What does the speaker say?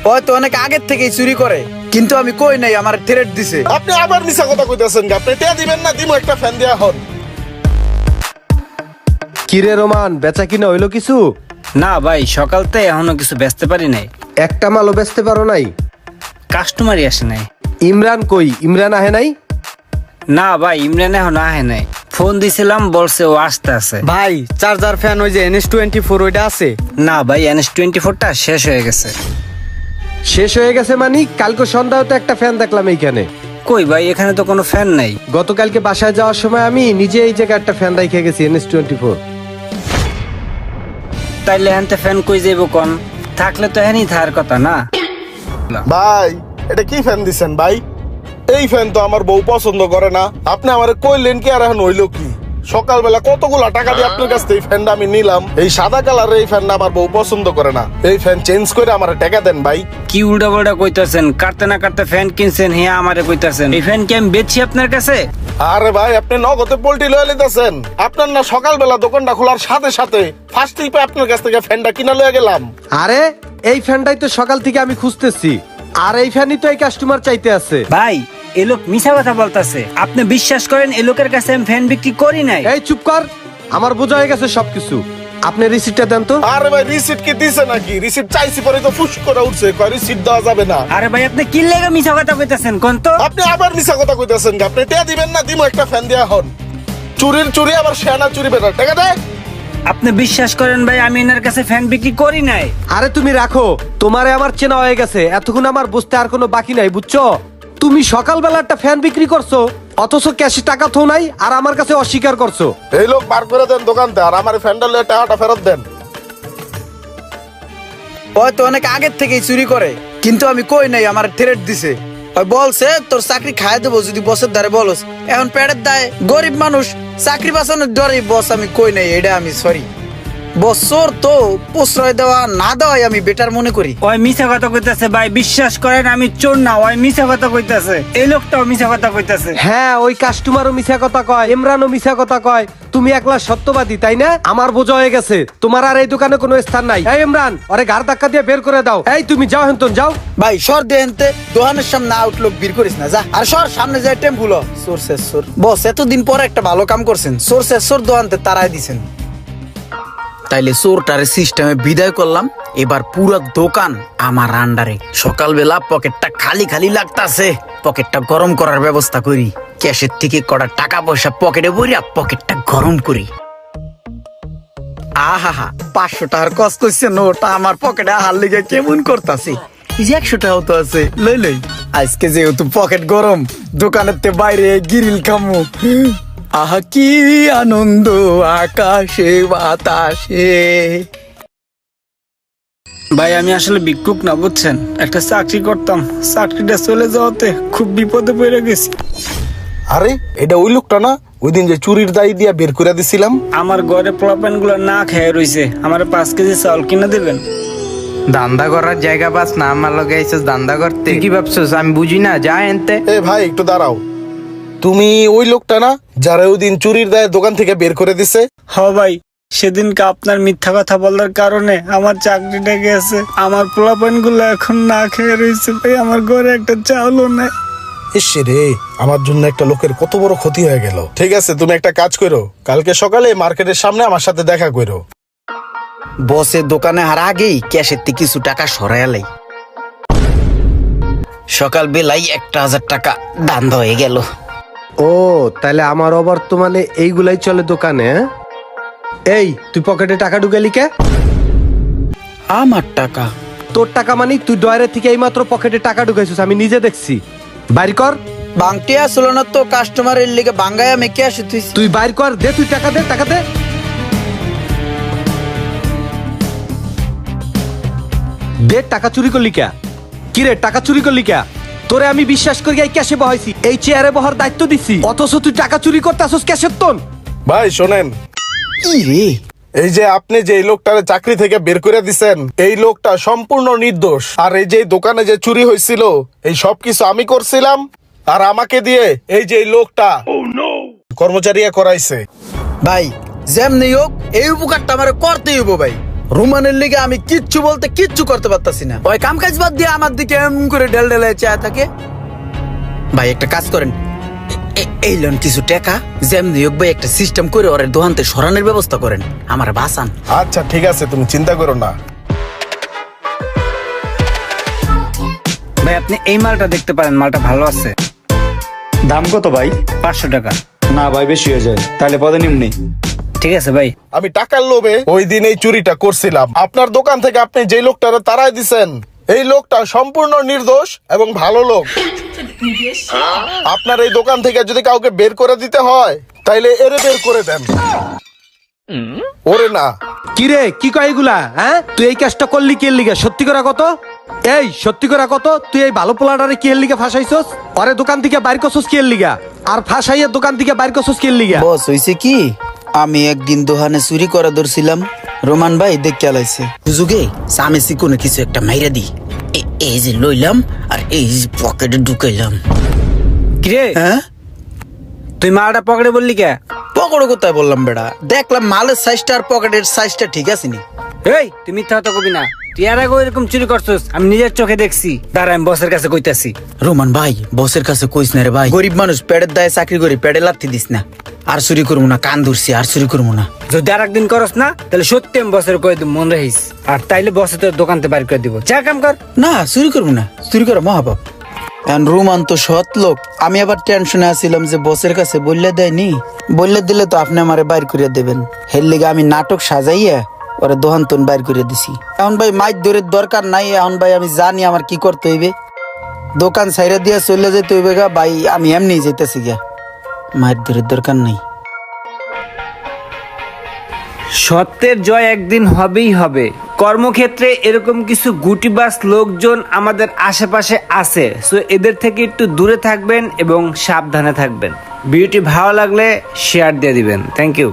হয়তো অনেক আগের থেকেই চুরি করে, কিন্তু আমি কই নাই, আমার থ্রেট দিছে। আপনি আবার মিছা কথা কইতেছেন, আপনি টিয়া দিবেন না দিমু একটা ফ্যান দেয়া হন। কিরে রোমান, বেচা কিনা হইলো কিছু? না ভাই, সকালতে এখনো কিছু বেচতে পারি নাই। একটা মালও বেচতে পারো নাই? কাস্টমারই আসে নাই। ইমরান কই? ইমরান আহে নাই? না ভাই, ইমরান এখনো আহে নাই। ফোন দিছিলাম, বলছে ও আসতে আছে। ভাই চার্জার ফ্যান ওই যে NS24 ওইটা আছে? না ভাই, NS24টা শেষ হয়ে গেছে। শেষ হয়ে গেছে মানে? কালকে সন্ধ্যাও তো একটা ফ্যান দেখলাম এইখানে। কই ভাই, এখানে তো কোনো ফ্যান নাই। গতকালকে বাসায় যাওয়ার সময় আমি নিজে এই জায়গায় একটা ফ্যান রেখে গেছি, NS24। তাইলে এখানতে ফ্যান কই যাইব কোন? থাকলে তো এখানেই থাকার কথা না? ভাই এটা কি ফ্যান দিছেন ভাই? এই ফ্যান তো আমার বউ পছন্দ করে না। আপনি আমারে কইলেন কি আর এখন হইলো কি? সকালবেলা কতগুলা টাকা দিয়ে আপনার কাছ থেকে এই ফ্যানটা আমি নিলাম। এই সাদা কালারের এই ফ্যানটা আমার বউ পছন্দ করে না। এই ফ্যান চেঞ্জ করে আমার টাকা দেন ভাই। কি উল্টা পাল্টা কইতাছেন? কাটতে না কাটতে ফ্যান কিনছেন, হ্যাঁ আমারে কইতাছেন এই ফ্যান কি আমি বেচছি আপনার কাছে? আরে ভাই আপনি নগদে পোল্ট্রি লয়ে লিতেছেন। আপনার না সকালবেলা দোকানটা খোলার সাথে সাথে ফার্স্ট ট্রিপে আপনার কাছ থেকে ফ্যানটা কিনা লয়ে গেলাম। আরে এই ফ্যানটাই তো সকাল থেকে আমি খুঁজতেছি, আর এই ফ্যানই তো এই কাস্টমার চাইতে আছে। ভাই এ লোক মিছা কথা বলতাছে। আপনি বিশ্বাস করেন এই লোকের কাছে আমি ফ্যান বিক্রি করি নাই? এই চুপ কর, আমার বোঝা হয়ে গেছে সবকিছু। আপনি রিসিপ্টটা দেন তো। আরে ভাই রিসিপ্ট কি দিছে নাকি? রিসিপ্ট চাইছি পরে তো ফুস করে উঠছে, কয় রিসিপ্ট দেওয়া যাবে না। আরে ভাই আপনি কি লেগে মিছা কথা কইতাছেন কোন তো? আপনি আবার মিছা কথা কইতেছেন, আপনি টিয়া দিবেন না দিমু একটা ফ্যান দেয়া হন। চুরির চুরি আবার শেয়ানা চুরি বেটার টাকা দেয়। আপনি বিশ্বাস করেন ভাই, আমি এনার কাছে ফ্যান বিক্রি করি নাই। আরে তুমি রাখো, তোমারে আমার চেনা হয়ে গেছে, এতক্ষণ আমার বুঝতে আর কোনো বাকি নাই, বুঝছো? তুমি সকালবেলা একটা ফ্যান বিক্রি করছো, অথচ ক্যাশে টাকা তো নাই, আর আমার কাছে অস্বীকার করছো। এই লোক বার করে দেন দোকানতে, আর আমার ফ্যানটা লয়ে টাকাটা ফেরত দেন। হয়তো অনেক আগের থেকেই চুরি করে, কিন্তু আমি কই নাই, আমার থ্রেট দিছে। ওই বলছে তোর চাকরি খায় দেবো যদি বসের দ্বারে বলস। এখন পেটের দায়, গরিব মানুষ, চাকরি বাঁচানোর ডরে বস আমি কই নাই, এটা আমি সরি। বছর তো প্রশ্রয় দেওয়া না দেওয়াই আমি বেটার মনে করি। ওই মিছা কথা কইতাছে ভাই, বিশ্বাস করেন আমি চোর না। ওই মিছা কথা কইতাছে, এই লোকটাও মিছা কথা কইতাছে। হ্যাঁ, ওই কাস্টমারও মিছা কথা কয়, ইমরানও মিছা কথা কয়, তুমি একলা সত্যবাদী, তাই না? আমার বোঝা হয়ে গেছে, তোমার আর এই দোকানে কোনো স্থান নাই। এই ইমরান, ওরে ঘাড় ধাক্কা দিয়ে বের করে দাও। এই তুমি যাও, হেন্তন যাও। ভাই সর দেনতে, দোকানের সামনে আউটলুক বীর করিস না, যা। আর সর সামনে যায় টেম্পুল। সোর্সের সোর বস, এতদিন পর একটা ভালো কাম করছেন, সোর্সের সোর দোকানতে তারাই দিছেন। তাইলে চোরটারে সিস্টেমে বিদায় করলাম, এবার পুরো দোকান আমার আন্ডারে। সকালবেলা পকেটটা খালি খালি লাগতাছে, পকেটটা গরম করার ব্যবস্থা করি। ক্যাশের থেকে কটা টাকা পয়সা পকেটে ভরিয়া পকেটটা গরম করি। আহা 500 টাকার কষ্ট হচ্ছে, নোটা আমার পকেটে আহার লিগে কেমন করতাছে। 100 টাকাও তো আছে, লই লই। আজকে যেহেতু পকেট গরম, দোকানের তে বাইরে গিরিল খামু। আহা কি আনন্দ আকাশে বাতাসে। ভাই আমি আসলে ভিক্ষুক না, বুঝছেন? একটা চাকরি করতাম, চাকরিটা চলে যাওয়াতে খুব বিপদে পড়ে গেছি। আরে এটা ওই লোকটা না, ওই দিন যে চুরির দায়ী দিয়া বের করে দিছিলাম? আমার ঘরে পোলাপান গুলো না খেয়ে রইছে, আমার 5 কেজি চাউল কিনে দেবেন? দান্দা করার জায়গা পাস না, আমার লগে আইছস দান্দা করতে? কি ভাবছস আমি বুঝি না? যা এনতে। এ ভাই একটু দাঁড়াও, তুমি ওই লোকটা না যারা ওই দিন চুরির দায়ে দোকান থেকে বের করে দিছে? হ ভাই, সেদিনকে আপনার মিথ্যা কথা বলার কারণে আমার চাকরিটা গেছে। আমার পোলাপান গুলো এখন না খেয়ে রয়েছে ভাই, আমার ঘরে একটা চাউলও নেই। ইসে রে, আমার জন্য একটা লোকের কত বড় ক্ষতি হয়ে গেল। ঠিক আছে তুমি একটা কাজ করো, কালকে সকালে মার্কেটের সামনে আমার সাথে দেখা করো। বসের দোকানে আর আগেই ক্যাশের থেকে কিছু টাকা সরাইলাই। সকাল বেলায় 1000 টাকা দান হয়ে গেল। ও তাহলে আমার অবর্তমানে এইগুলাই চলে দোকানে, হ্যাঁ? এই তুই পকেটে টাকা ঢুকালি কে? আমার টাকা? তোর টাকা মানে তুই ডয়ারের থেকে এইমাত্র পকেটে টাকা ঢুকাইছিস, আমি নিজে দেখছি। বাইর কর। বাংটি আসলো না তো, কাস্টমারের লিগে বাঙ্গায় আমি ক্যাশে তুইছি। তুই বাইর কর, দে তুই টাকা দে, টাকা দে। দে, টাকা চুরি করলি কে? কিরে টাকা চুরি করলি কে? তোরে আমি বিশ্বাস করি এই ক্যাশে বহাইছি, এই চেয়ারে বহার দায়িত্ব দিছি, অথচ তুই টাকা চুরি করতে আসছিস ক্যাশের তোন। ভাই শোনেন, কি রে, এই যে আপনি যে এই লোকটারে চাকরি থেকে বের করে দিছেন, এই লোকটা সম্পূর্ণ নির্দোষ। আর এই যে দোকানে যে চুরি হয়েছিল, এই সব কিছু আমি করছিলাম, আর আমাকে দিয়ে এই যে এই লোকটা কর্মচারী করাইছে। ভাই যেমনি হোক এই উপকারটা আমার করতেই হইব ভাই। রোমানের লিগে আমি কিচ্ছু বলতে কিচ্ছু করতে পারতাছি না। ওই কাম কাজ বাদ দিয়ে আমার দিকে এম করে ঢেল ঢেলে চায় থাকে। ভাই একটা কাজ করেন, এই লোন কিছু টাকা যেমনি হোক ভাই একটা সিস্টেম করে ওর দোকানতে সরানোর ব্যবস্থা করেন, আমার বাঁচান। আচ্ছা ঠিক আছে, তুমি চিন্তা করো না। ভাই আপনি এই মালটা দেখতে পারেন, মালটা ভালো আছে। দাম কত ভাই? 500 টাকা। না ভাই, বেশি হয়ে যায়, তাহলে পদে নিমনি। ঠিক আছে ভাই। আমি টাকার লোভে ওই দিন এই চুরিটা করছিলাম। আপনার দোকান থেকে আপনি যে লোকটারে তাড়াই দিছেন, এই লোকটা সম্পূর্ণ নির্দোষ এবং ভালো লোক। আপনার এই দোকান থেকে যদি কাউকে বের করে দিতে হয় তাইলে এরে বের করে দেন, ওরে না। কিরে কি কয় এগুলা? হ্যাঁ, তুই এই কাজটা করলি কি এর লিগে? সত্যি করে কত? এই সত্যি করে কত? তুই এই ভালো পোলাটারে কি এর লিগে ফাঁসাইছস? আরে দোকান থেকে বাইর করছস কি এর লিগা? আর ফাঁসাইয়া দোকান থেকে বাইর করছস কি এর লিগা? বস হইছে কি, আমি একদিন দোকানে চুরি করে ধরছিলাম, রোমান ভাই দেখে আলাইছে হুজুগে সামেসি কোনো কিছু একটা মাইরা দি, এই যে লইলাম আর এই যে পকেটে ঢুকাইলাম। কিরে হ্যাঁ, তুই মালটা পকেটে বললি কে? পকেটে কোথায় বললাম বেড়া, দেখলাম মালের সাইজটা আর পকেটের সাইজটা ঠিক আছে নি। এই তুই মিথ্যা কথা কবি না, তুই এর আগে এরকম চুরি করছিস, আমি নিজের চোখে দেখছি। দাঁড়া আমি বসের কাছে কইতাছি। রোমান ভাই বসের কাছে কইস না রে ভাই, গরিব মানুষ, পেটের দায়ে চাকরি করি, পেটে লাথি দিস না। আর চুরি করবো না, কান ধরছি, আর চুরি করবো না। যদি আর একদিন করস না তাহলে সত্যি আমি বসের কয়ে দিব, মন রাখিস। আর তাইলে বসে তোর দোকানতে বাইর করে দিব। যা কাম কর। না চুরি করবো না, চুরি করা মহাপাপ। এখন রোমান তো সৎ লোক, আমি আবার টেনশনে আছিলাম যে বসের কাছে বললে দেয়নি, বললে দিলে তো আপনি আমারে বাইর করে দেবেন। হের লিগে আমি নাটক সাজাইয়া ওরে দোহান তোন বাইর করে দিছি। এখন ভাই মাইক ধরে দরকার নাই, এখন ভাই আমি জানি আমার কি করতে হইবে। দোকান সাইরা দিয়া চলে যেতে হইবে গা ভাই, আমি এমনি যেতেছি গা, মাইক ধরে দরকার নাই। সত্যের জয় একদিন হবেই হবে। কর্মক্ষেত্রে এরকম কিছু গুটিবাস লোকজন আমাদের আশেপাশে আছে, সো এদের থেকে একটু দূরে থাকবেন এবং সাবধানে থাকবেন। ভিডিওটি ভালো লাগলে শেয়ার দিয়ে দিবেন। Thank you.